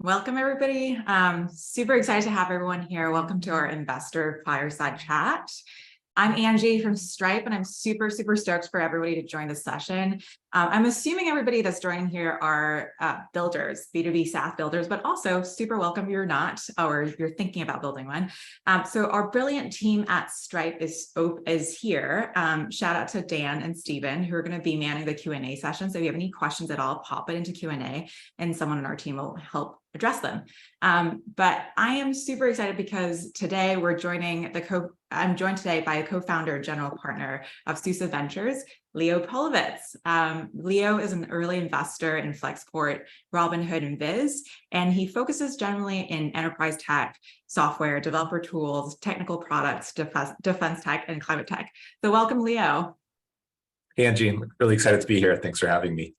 Welcome, everybody. Super excited to have everyone here. Welcome to our investor fireside chat. I'm Angie from Stripe, and I'm super stoked for everybody to join this session. I'm assuming everybody that's joining here are builders, B2B SaaS builders, but also super welcome if you're not, or you're thinking about building one. So our brilliant team at Stripe is here. Shout out to Dan and Steven, who are going to be manning the Q&A session. So if you have any questions at all, pop it into Q&A, and someone on our team will help address them. But I am super excited because today I'm joined today by a co-founder and general partner of Susa Ventures, Leo Polovets. Leo is an early investor in Flexport, Robinhood, and Viz, and he focuses generally in enterprise tech, software, developer tools, technical products, defense tech, and climate tech. So welcome, Leo. Hey, Angie, I'm really excited to be here. Thanks for having me.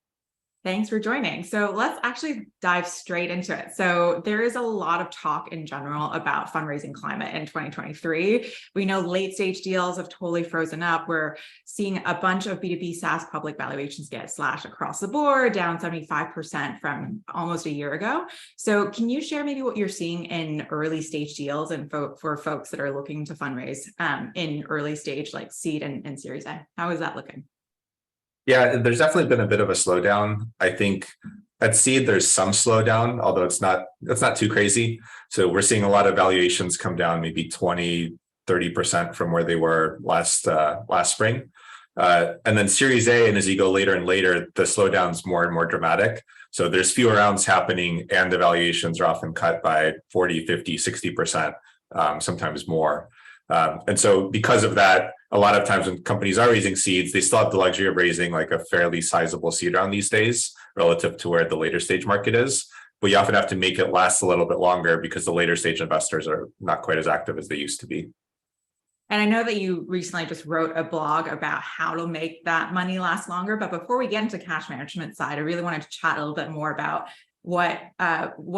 Thanks for joining. So let's actually dive straight into it. So there is a lot of talk in general about fundraising climate in 2023. We know late stage deals have totally frozen up. We're seeing a bunch of B2B SaaS public valuations get slashed across the board, down 75% from almost a year ago. So can you share maybe what you're seeing in early stage deals and for folks that are looking to fundraise in early stage like seed and Series A? How is that looking? Yeah, there's definitely been a bit of a slowdown. I think at seed, there's some slowdown, although it's not too crazy. So we're seeing a lot of valuations come down, maybe 20, 30% from where they were last spring. And then Series A, and as you go later and later, the slowdown's more and more dramatic. So there's fewer rounds happening, and the valuations are often cut by 40, 50, 60%, sometimes more. And so because of that, a lot of times when companies are raising seeds, they still have the luxury of raising like a fairly sizable seed round these days relative to where the later stage market is. But you often have to make it last a little bit longer because the later stage investors are not quite as active as they used to be. And I know that you recently just wrote a blog about how to make that money last longer. But before we get into cash management side, I really wanted to chat a little bit more about what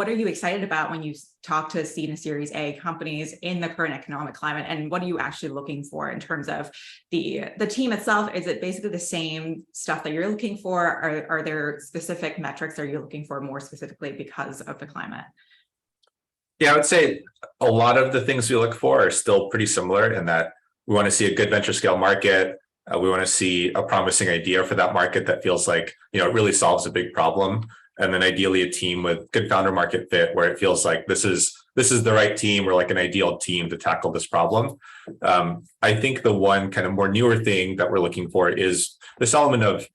are you excited about when you talk to seed and Series A companies in the current economic climate, and what are you actually looking for in terms of the team itself? Is it basically the same stuff that you're looking for? Are there specific metrics that you're looking for more specifically because of the climate? Yeah, I would say a lot of the things we look for are still pretty similar in that we want to see a good venture scale market. We want to see a promising idea for that market that feels like, it really solves a big problem. And then ideally a team with good founder market fit where it feels like this is the right team or like an ideal team to tackle this problem. I think the one kind of more newer thing that we're looking for is this element of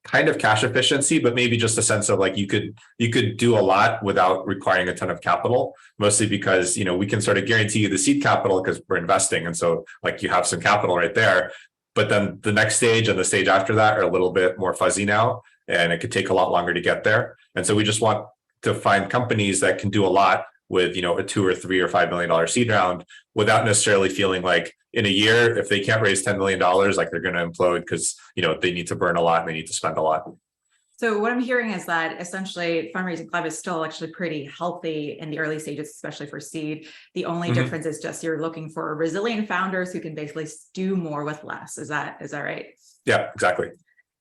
kind of cash efficiency, but maybe just a sense of like you could do a lot without requiring a ton of capital, mostly because we can sort of guarantee you the seed capital because we're investing. And so like you have some capital right there. But then the next stage and the stage after that are a little bit more fuzzy now, and it could take a lot longer to get there. And so we just want to find companies that can do a lot with, a $2 or $3 or $5 million seed round without necessarily feeling like in a year, if they can't raise $10 million, like they're going to implode because, they need to burn a lot and they need to spend a lot. So what I'm hearing is that essentially fundraising climate is still actually pretty healthy in the early stages, especially for seed. The only difference is just you're looking for resilient founders who can basically do more with less. Is that right? Yeah, exactly.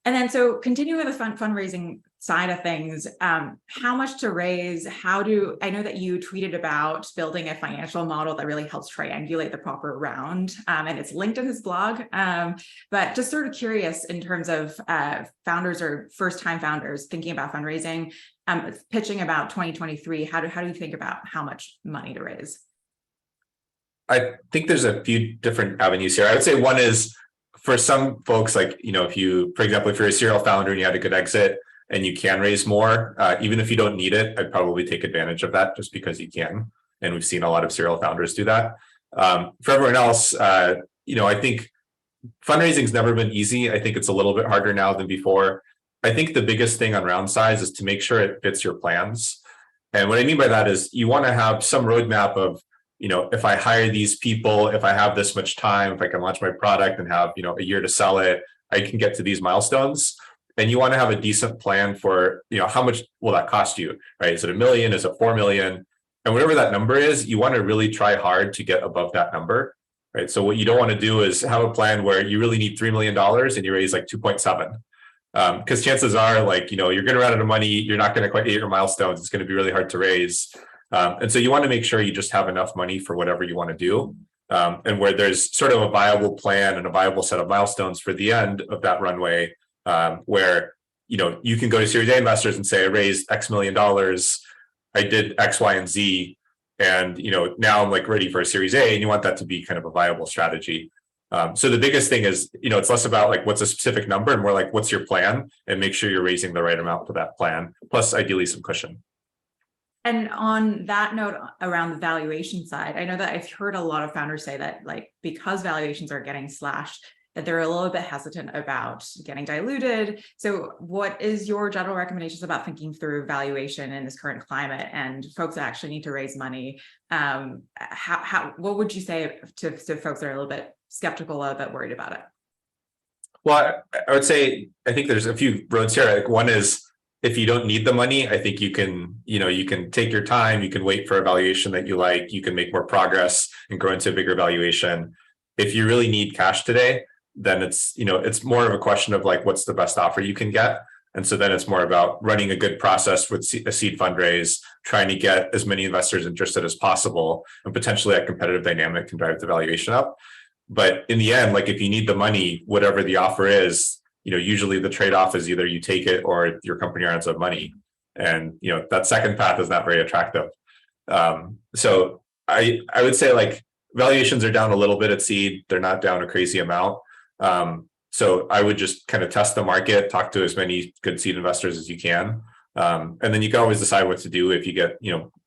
And then so continuing with the fundraising side of things, how much to raise? I know that you tweeted about building a financial model that really helps triangulate the proper round, and it's linked in his blog. But just sort of curious in terms of founders or first-time founders thinking about fundraising, pitching about 2023, how do you think about how much money to raise? I think there's a few different avenues here. I would say one is for some folks, like, for example, if you're a serial founder and you had a good exit and you can raise more, even if you don't need it, I'd probably take advantage of that just because you can. And we've seen a lot of serial founders do that. For everyone else, I think fundraising's never been easy. I think it's a little bit harder now than before. I think the biggest thing on round size is to make sure it fits your plans. And what I mean by that is you want to have some roadmap of, if I hire these people, if I have this much time, if I can launch my product and have, a year to sell it, I can get to these milestones. And you want to have a decent plan for, how much will that cost you, right? Is it $1 million? Is it 4 million? And whatever that number is, you want to really try hard to get above that number, right? So what you don't want to do is have a plan where you really need $3 million and you raise like 2.7. Because chances are, like, you're going to run out of money. You're not going to quite hit your milestones. It's going to be really hard to raise. And so you want to make sure you just have enough money for whatever you want to do. And where there's sort of a viable plan and a viable set of milestones for the end of that runway, where, you can go to Series A investors and say, I raised X million dollars. I did X, Y, and Z. And, now I'm like ready for a Series A, and you want that to be kind of a viable strategy. So the biggest thing is, it's less about like what's a specific number and more like what's your plan, and make sure you're raising the right amount for that plan, plus ideally some cushion. And on that note, around the valuation side, I know that I've heard a lot of founders say that, like, because valuations are getting slashed, that they're a little bit hesitant about getting diluted. So what is your general recommendations about thinking through valuation in this current climate and folks that actually need to raise money? What would you say to folks that are a little bit skeptical, a little bit worried about it? Well, I would say, I think there's a few roads here. Like, one is, if you don't need the money, I think you can take your time, you can wait for a valuation that you like, you can make more progress and grow into a bigger valuation. If you really need cash today, then it's more of a question of like, what's the best offer you can get. And so then it's more about running a good process with a seed fundraise, trying to get as many investors interested as possible, and potentially that competitive dynamic can drive the valuation up. But in the end, like, if you need the money, whatever the offer is, usually the trade-off is either you take it or your company runs out of money. And, that second path is not very attractive. So I would say, like, valuations are down a little bit at seed. They're not down a crazy amount. So I would just kind of test the market, talk to as many good seed investors as you can. And then you can always decide what to do if you get,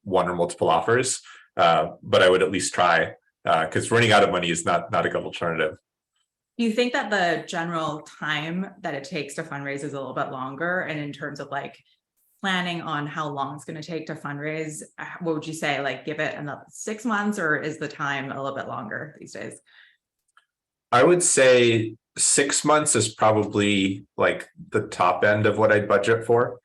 one or multiple offers. But I would at least try, because running out of money is not a good alternative. Do you think that the general time that it takes to fundraise is a little bit longer? And in terms of like planning on how long it's going to take to fundraise, what would you say? Like, give it another 6 months, or is the time a little bit longer these days? I would say 6 months is probably like the top end of what I'd budget for.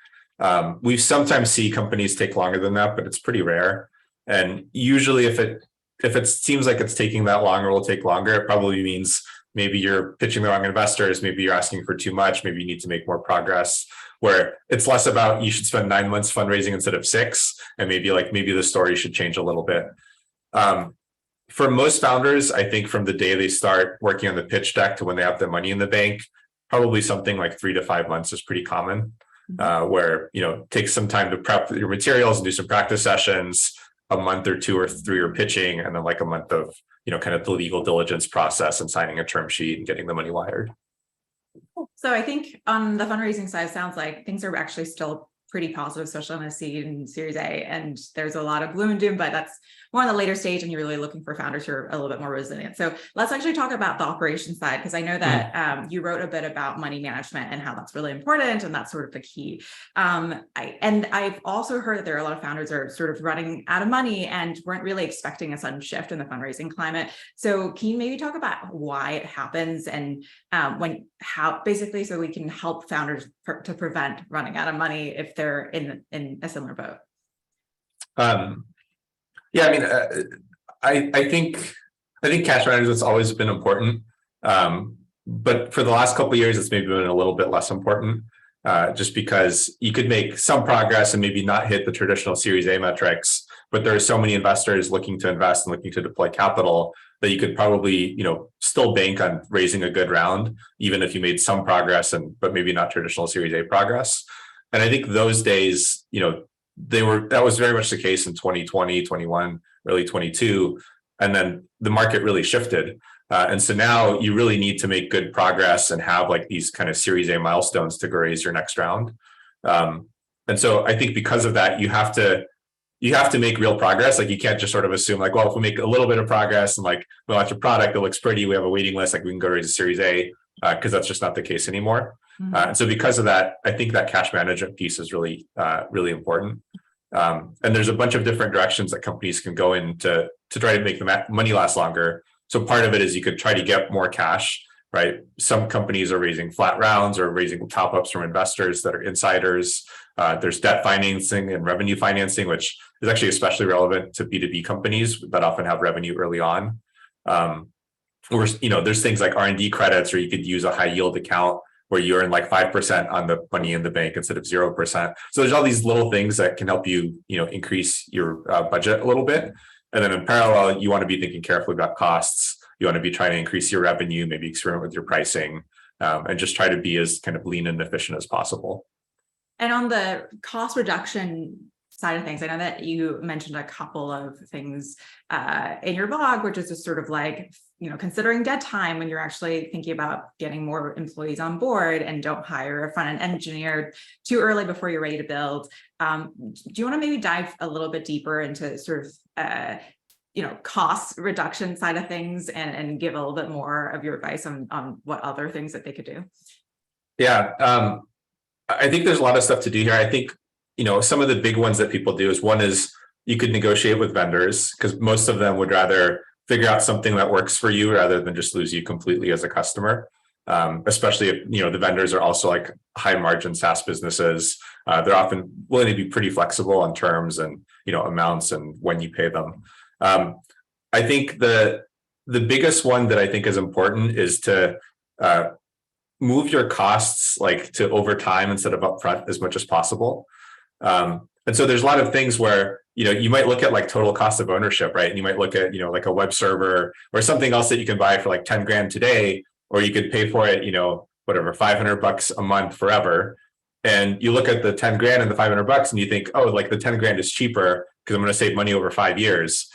We sometimes see companies take longer than that, but it's pretty rare. And usually if it seems like it's taking that long or will take longer, it probably means maybe you're pitching the wrong investors, maybe you're asking for too much, maybe you need to make more progress, where it's less about you should spend 9 months fundraising instead of 6, and maybe the story should change a little bit. For most founders, I think from the day they start working on the pitch deck to when they have the money in the bank, probably something like 3 to 5 months is pretty common, where, take some time to prep your materials and do some practice sessions, a month or 2 or 3 are pitching, and then like a month of, kind of the legal diligence process and signing a term sheet and getting the money wired. So I think on the fundraising side, it sounds like things are actually still pretty positive, especially on a seed and Series A. And there's a lot of gloom and doom, but that's more on the later stage, and you're really looking for founders who are a little bit more resilient. So let's actually talk about the operations side, because I know that you wrote a bit about money management and how that's really important, and that's sort of the key. I've also heard that there are a lot of founders that are sort of running out of money and weren't really expecting a sudden shift in the fundraising climate. So can you maybe talk about why it happens, and how basically, so we can help founders to prevent running out of money if they're in a similar boat? Yeah, I mean, I think cash management's always been important, but for the last couple of years, it's maybe been a little bit less important, just because you could make some progress and maybe not hit the traditional Series A metrics, but there are so many investors looking to invest and looking to deploy capital that you could probably, still bank on raising a good round, even if you made some progress but maybe not traditional Series A progress. And I think those days, that was very much the case in 2020, 21, early 22. And then the market really shifted. And so now you really need to make good progress and have like these kind of Series A milestones to raise your next round. And so I think because of that, you have to make real progress. Like, you can't just sort of assume like, well, if we make a little bit of progress and like we launch a product that looks pretty, we have a waiting list, like we can go raise a Series A, because that's just not the case anymore. And so because of that, I think that cash management piece is really, really important. And there's a bunch of different directions that companies can go in to try to make the money last longer. So part of it is you could try to get more cash, right? Some companies are raising flat rounds or raising top ups from investors that are insiders. There's debt financing and revenue financing, which is actually especially relevant to B2B companies that often have revenue early on. Or, there's things like R&D credits, or you could use a high yield account where you earn like 5% on the money in the bank instead of 0%. So there's all these little things that can help you, increase your budget a little bit. And then in parallel, you want to be thinking carefully about costs. You want to be trying to increase your revenue, maybe experiment with your pricing, and just try to be as kind of lean and efficient as possible. And on the cost reduction side of things, I know that you mentioned a couple of things in your blog, which is just sort of like, considering dead time when you're actually thinking about getting more employees on board, and don't hire a front-end engineer too early before you're ready to build. Do you want to maybe dive a little bit deeper into sort of cost reduction side of things, and give a little bit more of your advice on what other things that they could do? Yeah, I think there's a lot of stuff to do here. I think, some of the big ones that people do is you could negotiate with vendors, because most of them would rather figure out something that works for you rather than just lose you completely as a customer. Especially if, the vendors are also like high margin SaaS businesses. They're often willing to be pretty flexible on terms and, amounts and when you pay them. I think the biggest one that I think is important is to move your costs like to over time instead of upfront as much as possible. And so there's a lot of things where, you might look at like total cost of ownership, right? And you might look at, like a web server or something else that you can buy for like 10 grand today, or you could pay for it, whatever, $500 a month forever. And you look at the 10 grand and the $500 and you think, oh, like the 10 grand is cheaper because I'm going to save money over 5 years.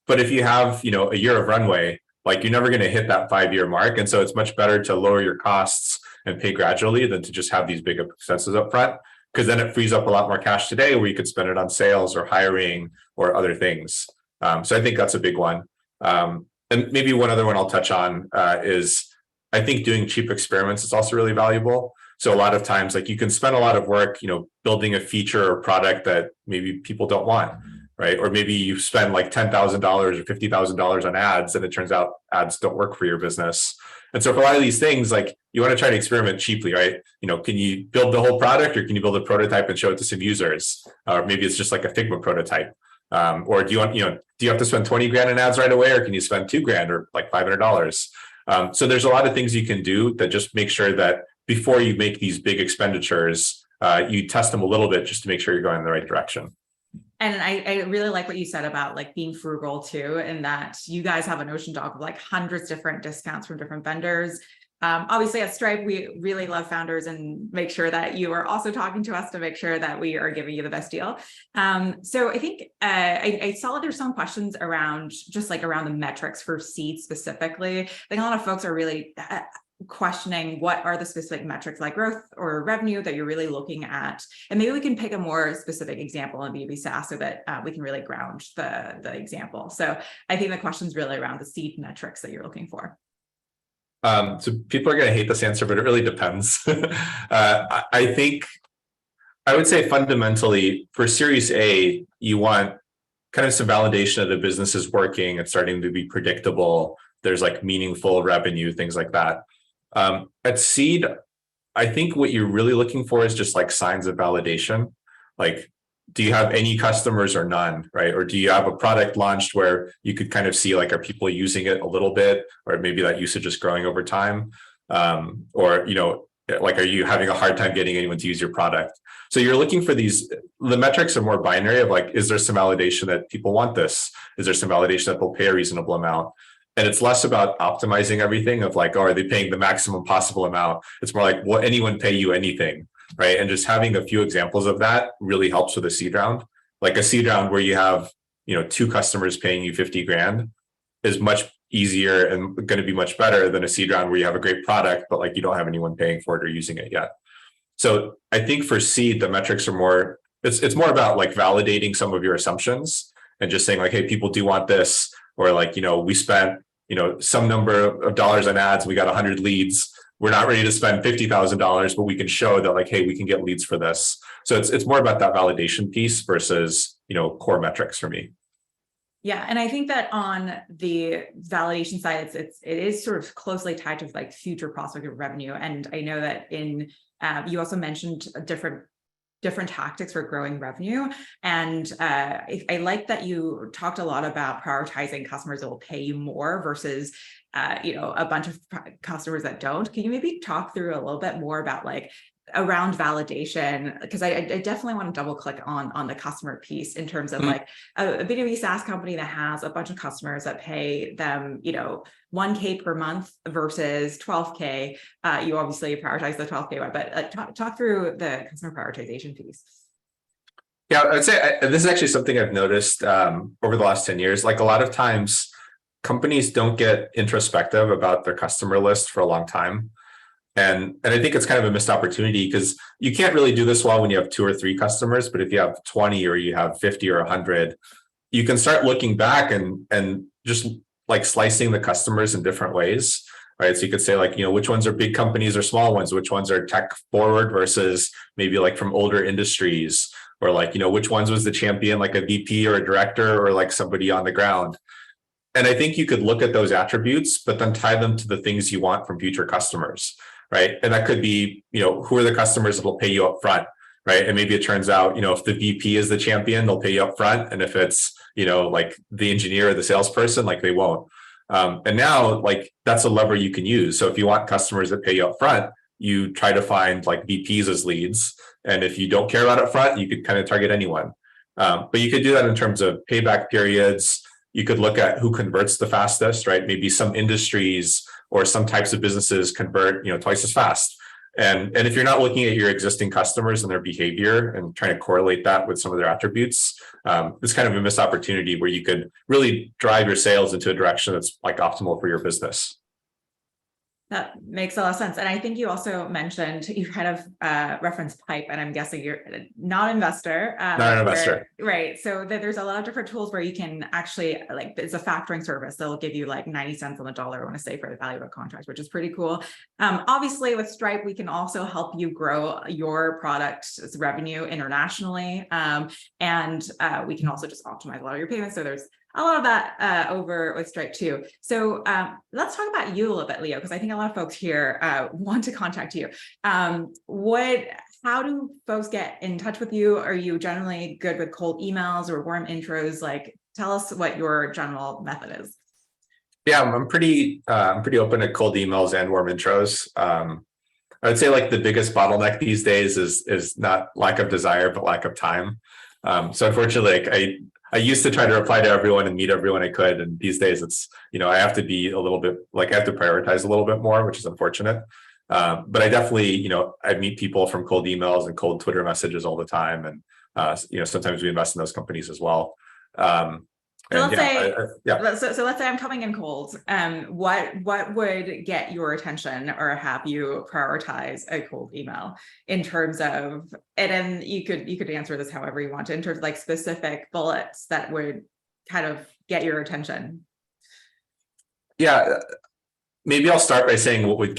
But if you have, a year of runway, like you're never going to hit that 5-year mark. And so it's much better to lower your costs and pay gradually than to just have these big expenses up front, because then it frees up a lot more cash today where you could spend it on sales or hiring or other things. So I think that's a big one. And maybe one other one I'll touch on is I think doing cheap experiments is also really valuable. So a lot of times, like you can spend a lot of work, building a feature or product that maybe people don't want, right? Or maybe you spend like $10,000 or $50,000 on ads, and it turns out ads don't work for your business. And so for a lot of these things, like you want to try to experiment cheaply, right? Can you build the whole product, or can you build a prototype and show it to some users? Or maybe it's just like a Figma prototype. Or do you want, do you have to spend 20 grand in ads right away, or can you spend 2 grand or like $500? So there's a lot of things you can do that just make sure that before you make these big expenditures, you test them a little bit just to make sure you're going in the right direction. And I really like what you said about like being frugal too, and that you guys have an ocean dog of like hundreds different discounts from different vendors. Obviously at Stripe, we really love founders and make sure that you are also talking to us to make sure that we are giving you the best deal. So I think I saw there's some questions around just like around the metrics for seed specifically. I think a lot of folks are really questioning what are the specific metrics like growth or revenue that you're really looking at, and maybe we can pick a more specific example in B2B SaaS so that we can really ground the example. So I think the question is really around the seed metrics that you're looking for. So people are going to hate this answer, but it really depends. I think I would say fundamentally for Series A, you want kind of some validation of the business is working. It's starting to be predictable. There's like meaningful revenue, things like that. At seed, I think what you're really looking for is just like signs of validation. Like, do you have any customers or none, right? Or do you have a product launched where you could kind of see like, are people using it a little bit, or maybe that usage is growing over time? Or, like, are you having a hard time getting anyone to use your product? So you're looking for these, the metrics are more binary of like, is there some validation that people want this? Is there some validation that they'll pay a reasonable amount? And it's less about optimizing everything of like, oh, are they paying the maximum possible amount? It's more like, will anyone pay you anything, right? And just having a few examples of that really helps with a seed round. Like a seed round where you have, 2 customers paying you 50 grand is much easier and going to be much better than a seed round where you have a great product, but like you don't have anyone paying for it or using it yet. So I think for seed, the metrics are more, it's more about like validating some of your assumptions and just saying like, hey, people do want this, or like, we spent, some number of dollars on ads, we got 100 leads. We're not ready to spend $50,000, but we can show that like, hey, we can get leads for this. So it's more about that validation piece versus, core metrics for me. Yeah, and I think that on the validation side, it is sort of closely tied to like future prospect of revenue. And I know that you also mentioned different tactics for growing revenue. And I like that you talked a lot about prioritizing customers that will pay you more versus a bunch of customers that don't. Can you maybe talk through a little bit more about like around validation? Because I definitely want to double click on the customer piece in terms of like a B2B SaaS company that has a bunch of customers that pay them, $1K per month versus $12K. You obviously prioritize the $12K one, but talk through the customer prioritization piece. Yeah, I'd say this is actually something I've noticed over the last 10 years. Like a lot of times companies don't get introspective about their customer list for a long time. And I think it's kind of a missed opportunity because you can't really do this well when you have 2 or 3 customers. But if you have 20 or you have 50 or 100, you can start looking back and just like slicing the customers in different ways, right? So you could say like, which ones are big companies or small ones, which ones are tech forward versus maybe like from older industries, or like, which ones was the champion, like a VP or a director or like somebody on the ground. And I think you could look at those attributes, but then tie them to the things you want from future customers, right? And that could be, who are the customers that will pay you up front, right? And maybe it turns out, if the VP is the champion, they'll pay you up front. And if it's, like the engineer or the salesperson, like they won't. And now like that's a lever you can use. So if you want customers that pay you up front, you try to find like VPs as leads. And if you don't care about up front, you could kind of target anyone. But you could do that in terms of payback periods. You could look at who converts the fastest, right? Maybe some industries or some types of businesses convert, twice as fast. And if you're not looking at your existing customers and their behavior and trying to correlate that with some of their attributes, it's kind of a missed opportunity where you could really drive your sales into a direction that's like optimal for your business. That makes a lot of sense. And I think you also mentioned, you kind of referenced pipe, and I'm guessing you're not an investor. Not an investor. Right. So there's a lot of different tools where you can actually, like, it's a factoring service. They'll give you like 90 cents on the dollar, I want to say, for the value of a contract, which is pretty cool. Obviously with Stripe, we can also help you grow your product's revenue internationally. And we can also just optimize a lot of your payments. So there's a lot of that over with Stripe too. So let's talk about you a little bit, Leo, because I think a lot of folks here want to contact you. How do folks get in touch with you? Are you generally good with cold emails or warm intros? Like, tell us what your general method is. Yeah, I'm pretty open to cold emails and warm intros. I would say like the biggest bottleneck these days is not lack of desire, but lack of time. So unfortunately, like I used to try to reply to everyone and meet everyone I could. And these days it's, I have to be a little bit like, I have to prioritize a little bit more, which is unfortunate. But I definitely, I meet people from cold emails and cold Twitter messages all the time. And, sometimes we invest in those companies as well. So let's say I'm coming in cold. What would get your attention or have you prioritize a cold email in terms of, and then you could answer this however you want to, in terms of like specific bullets that would kind of get your attention? Yeah, maybe I'll start by saying what would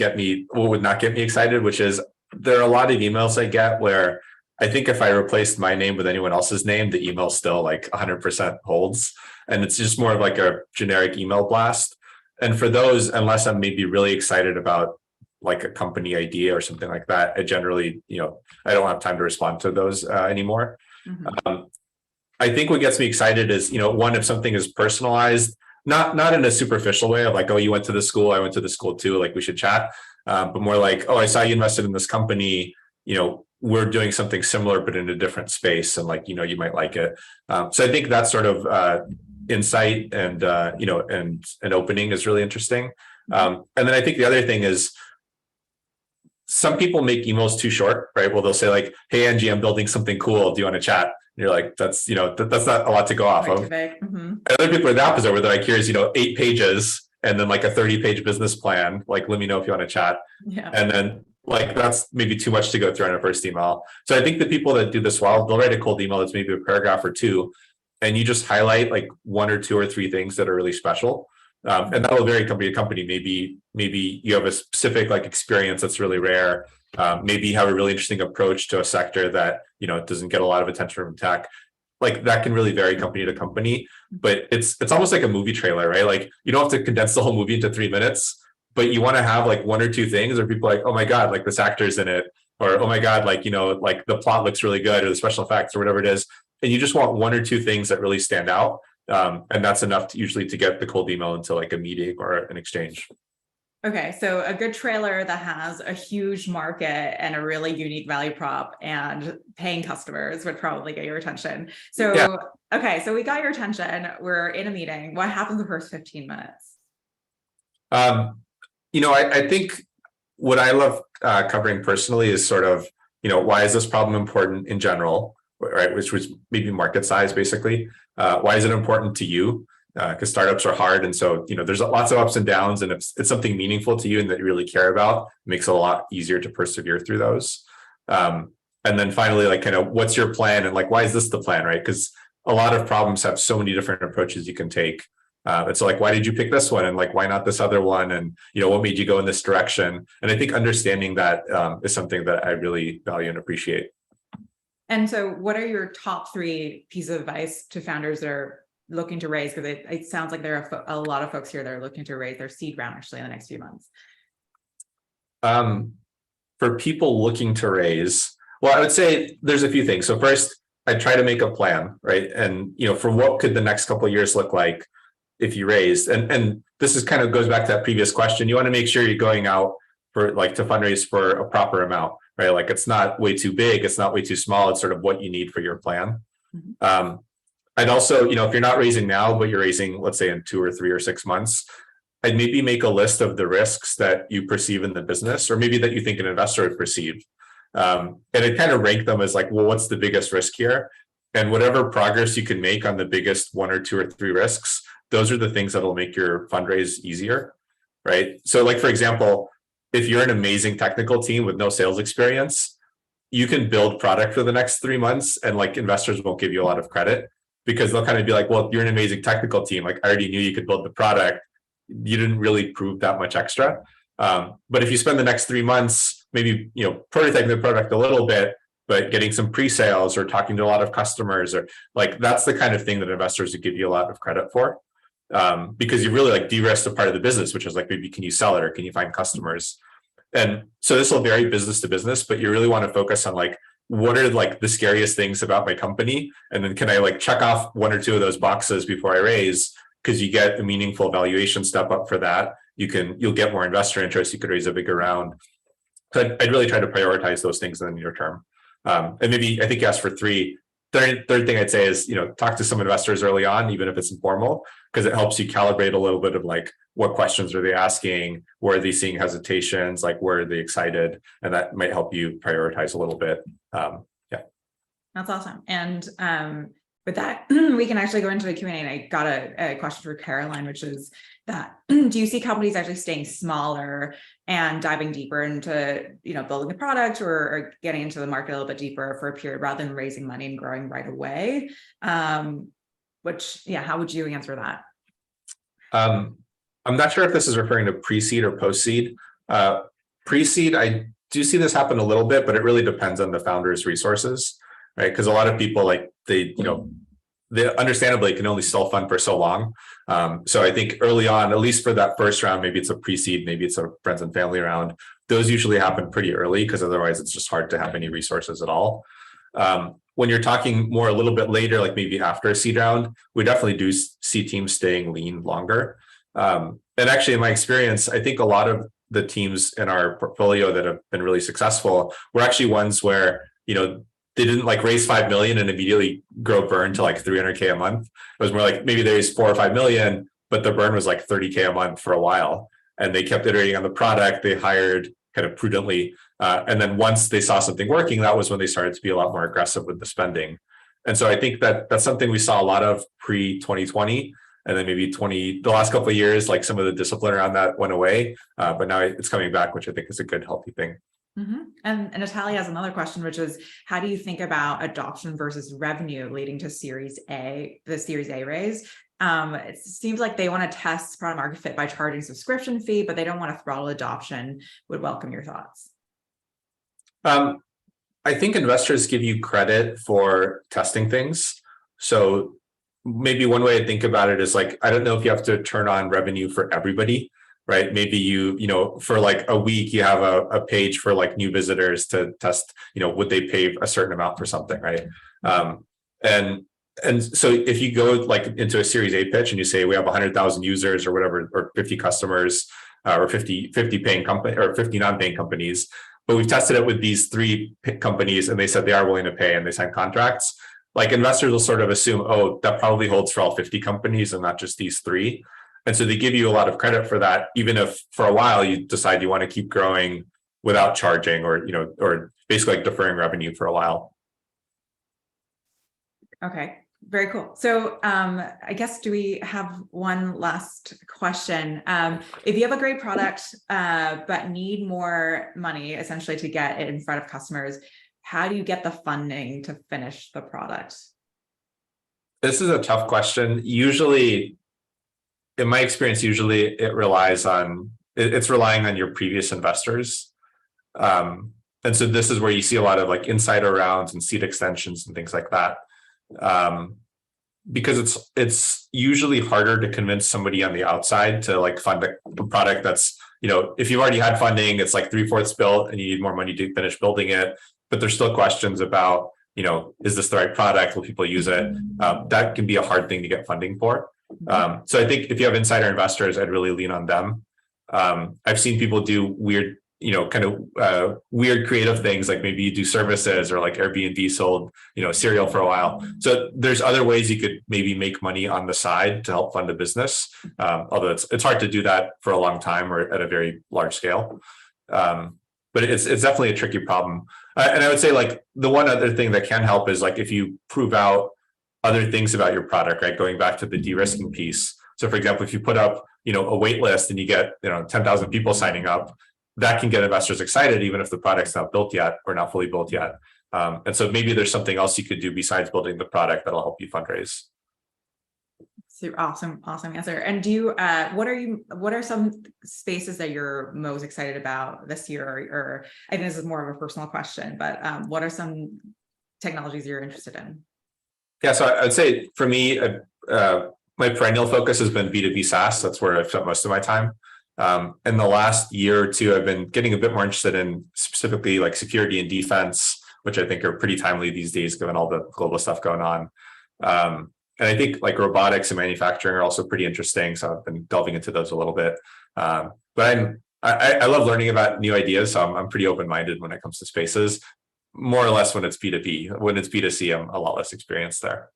not get me excited, which is there are a lot of emails I get where I think if I replaced my name with anyone else's name, the email still like 100% holds. And it's just more of like a generic email blast. And for those, unless I'm maybe really excited about like a company idea or something like that, I generally, I don't have time to respond to those anymore. Mm-hmm. I think what gets me excited is, one, if something is personalized, not in a superficial way of like, oh, you went to the school, I went to the school too, like we should chat, but more like, oh, I saw you invested in this company, we're doing something similar, but in a different space. And like, you might like it. So I think that sort of insight and, and an opening is really interesting. And then I think the other thing is some people make emails too short, right? Well, they'll say like, hey, Angie, I'm building something cool. Do you want to chat? And you're like, that's, that's not a lot to go off of. Mm-hmm. Other people are the opposite, where they're like, here's, 8 pages and then like a 30-page business plan. Like, let me know if you want to chat. Yeah. And then like, that's maybe too much to go through on a first email. So I think the people that do this well, they'll write a cold email that's maybe a paragraph or 2, and you just highlight like 1 or 2 or 3 things that are really special. And that will vary company to company. Maybe you have a specific like experience that's really rare. Maybe you have a really interesting approach to a sector that, doesn't get a lot of attention from tech. Like that can really vary company to company, but it's almost like a movie trailer, right? Like you don't have to condense the whole movie into 3 minutes, but you want to have like 1 or 2 things where people are like, oh my God, like this actor's in it, or oh my God, like, like the plot looks really good, or the special effects or whatever it is. And you just want 1 or 2 things that really stand out. And that's enough usually to get the cold email into like a meeting or an exchange. Okay, so a good trailer that has a huge market and a really unique value prop and paying customers would probably get your attention. So, Yeah. Okay, so we got your attention. We're in a meeting. What happens the first 15 minutes? I think what I love covering personally is sort of, why is this problem important in general, right? Which was maybe market size, basically. Why is it important to you? Because startups are hard. And so, there's lots of ups and downs, and if it's something meaningful to you and that you really care about, it makes it a lot easier to persevere through those. And then finally, like kind of what's your plan and like, why is this the plan, right? Because a lot of problems have so many different approaches you can take. It's like, why did you pick this one? And like, why not this other one? And, what made you go in this direction? And I think understanding that is something that I really value and appreciate. And so what are your top 3 pieces of advice to founders that are looking to raise? Because it sounds like there are a lot of folks here that are looking to raise their seed round actually in the next few months. For people looking to raise, well, I would say there's a few things. So first, I try to make a plan, right? And, for what could the next couple of years look like if you raised, and this is kind of goes back to that previous question. You want to make sure you're going out for like to fundraise for a proper amount, right? Like it's not way too big, it's not way too small. It's sort of what you need for your plan. Mm-hmm. I'd also, if you're not raising now, but you're raising, let's say in 2 or 3 or 6 months, I'd maybe make a list of the risks that you perceive in the business, or maybe that you think an investor would perceive. And I'd kind of rank them as like, well, what's the biggest risk here? And whatever progress you can make on the biggest 1 or 2 or 3 risks, those are the things that'll make your fundraise easier, right? So like, for example, if you're an amazing technical team with no sales experience, you can build product for the next 3 months and like investors won't give you a lot of credit because they'll kind of be like, well, you're an amazing technical team. Like I already knew you could build the product. You didn't really prove that much extra. But if you spend the next 3 months, maybe, prototyping the product a little bit, but getting some pre-sales or talking to a lot of customers, or like, that's the kind of thing that investors would give you a lot of credit for. Because you really like de-risked a part of the business, which is like, maybe can you sell it or can you find customers? And so this will vary business to business, but you really want to focus on like, what are like the scariest things about my company? And then can I like check off 1 or 2 of those boxes before I raise? Because you get a meaningful valuation step up for that. You'll get more investor interest. You could raise a bigger round. So I'd really try to prioritize those things in the near term. And maybe I think you asked for 3. Third thing I'd say is, talk to some investors early on, even if it's informal, because it helps you calibrate a little bit of like, what questions are they asking? Where are they seeing hesitations? Like, where are they excited? And that might help you prioritize a little bit. Yeah. That's awesome. And with that, we can actually go into the Q&A. And I got a question for Caroline, which is that, do you see companies actually staying smaller and diving deeper into, building the product or getting into the market a little bit deeper for a period rather than raising money and growing right away? How would you answer that? I'm not sure if this is referring to pre-seed or post-seed. Pre-seed, I do see this happen a little bit, but it really depends on the founder's resources, right? Because a lot of people they understandably can only self-fund for so long. So I think early on, at least for that first round, maybe it's a pre-seed, maybe it's a friends and family round. Those usually happen pretty early because otherwise it's just hard to have any resources at all. When you're talking more a little bit later, like maybe after a seed round, we definitely do see teams staying lean longer. And actually, in my experience, I think a lot of the teams in our portfolio that have been really successful were actually ones where, they didn't like raise 5 million and immediately grow burn to like 300K a month. It was more like maybe they raised 4 or 5 million, but the burn was like 30K a month for a while. And they kept iterating on the product. They hired kind of prudently. And then once they saw something working, that was when they started to be a lot more aggressive with the spending. And so I think that that's something we saw a lot of pre-2020. And then maybe the last couple of years, like some of the discipline around that went away. But now it's coming back, which I think is a good, healthy thing. Mm-hmm. And Natalia has another question, which is, how do you think about adoption versus revenue leading to the Series A raise? It seems like they want to test product market fit by charging subscription fee, but they don't want to throttle adoption. Would welcome your thoughts. I think investors give you credit for testing things. So maybe one way to think about it is like, I don't know if you have to turn on revenue for everybody, right? Maybe for like a week, you have a page for like new visitors to test, would they pay a certain amount for something, right? And And so if you go like into a Series A pitch and you say we have 100,000 users or whatever, or 50 customers, or 50 paying company or 50 non-paying companies, but we've tested it with these 3 companies and they said they are willing to pay and they sign contracts. Like investors will sort of assume, oh, that probably holds for all 50 companies and not just these 3. And so they give you a lot of credit for that, even if for a while you decide you want to keep growing without charging or, or basically like deferring revenue for a while. Okay, very cool. So I guess, do we have one last question? If you have a great product, but need more money essentially to get it in front of customers, how do you get the funding to finish the product? This is a tough question. Usually, in my experience, usually it's relying on your previous investors. And so this is where you see a lot of like insider rounds and seed extensions and things like that. Because it's usually harder to convince somebody on the outside to like fund a product that's, if you've already had funding, it's like 3/4 built and you need more money to finish building it, but there's still questions about, is this the right product? Will people use it? That can be a hard thing to get funding for. So I think if you have insider investors, I'd really lean on them. I've seen people do weird, weird creative things, like maybe you do services or like Airbnb sold, cereal for a while. So there's other ways you could maybe make money on the side to help fund a business. Although it's hard to do that for a long time or at a very large scale. But it's definitely a tricky problem. And I would say like the one other thing that can help is like if you prove out other things about your product, right? Going back to the de-risking piece. So for example, if you put up, a wait list and you get, 10,000 people signing up, that can get investors excited, even if the product's not built yet or not fully built yet. And so maybe there's something else you could do besides building the product that'll help you fundraise. Super awesome answer. And do you, what are some spaces that you're most excited about this year? Or I think this is more of a personal question, but what are some technologies you're interested in? Yeah, so I would say for me, my perennial focus has been B2B SaaS. That's where I've spent most of my time. In the last year or two, I've been getting a bit more interested in specifically like security and defense, which I think are pretty timely these days, given all the global stuff going on. And I think like robotics and manufacturing are also pretty interesting. So I've been delving into those a little bit. But I love learning about new ideas. So I'm pretty open-minded when it comes to spaces, more or less when it's B2B. When it's B2C, I'm a lot less experienced there.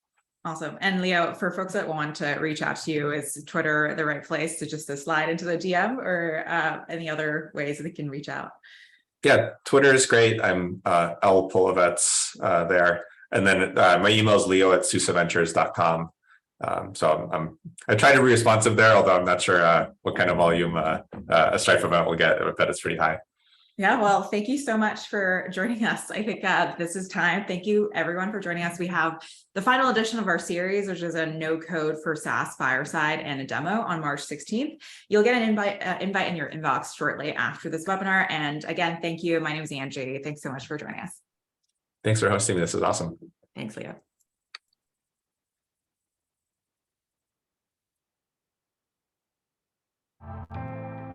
Awesome. And Leo, for folks that want to reach out to you, is Twitter the right place to just slide into the DM, or any other ways that they can reach out? Yeah, Twitter is great. I'm Leo Polovets there. And then my email is leo@susaventures.com. So I try to be responsive there, although I'm not sure what kind of volume a Stripe event will get. I bet it's pretty high. Yeah, well, thank you so much for joining us. I think this is time. Thank you everyone for joining us. We have the final edition of our series, which is a no code for SaaS fireside and a demo on March 16th. You'll get an invite in your inbox shortly after this webinar. And again, thank you. My name is Angie. Thanks so much for joining us. Thanks for hosting me. This is awesome. Thanks, Leo.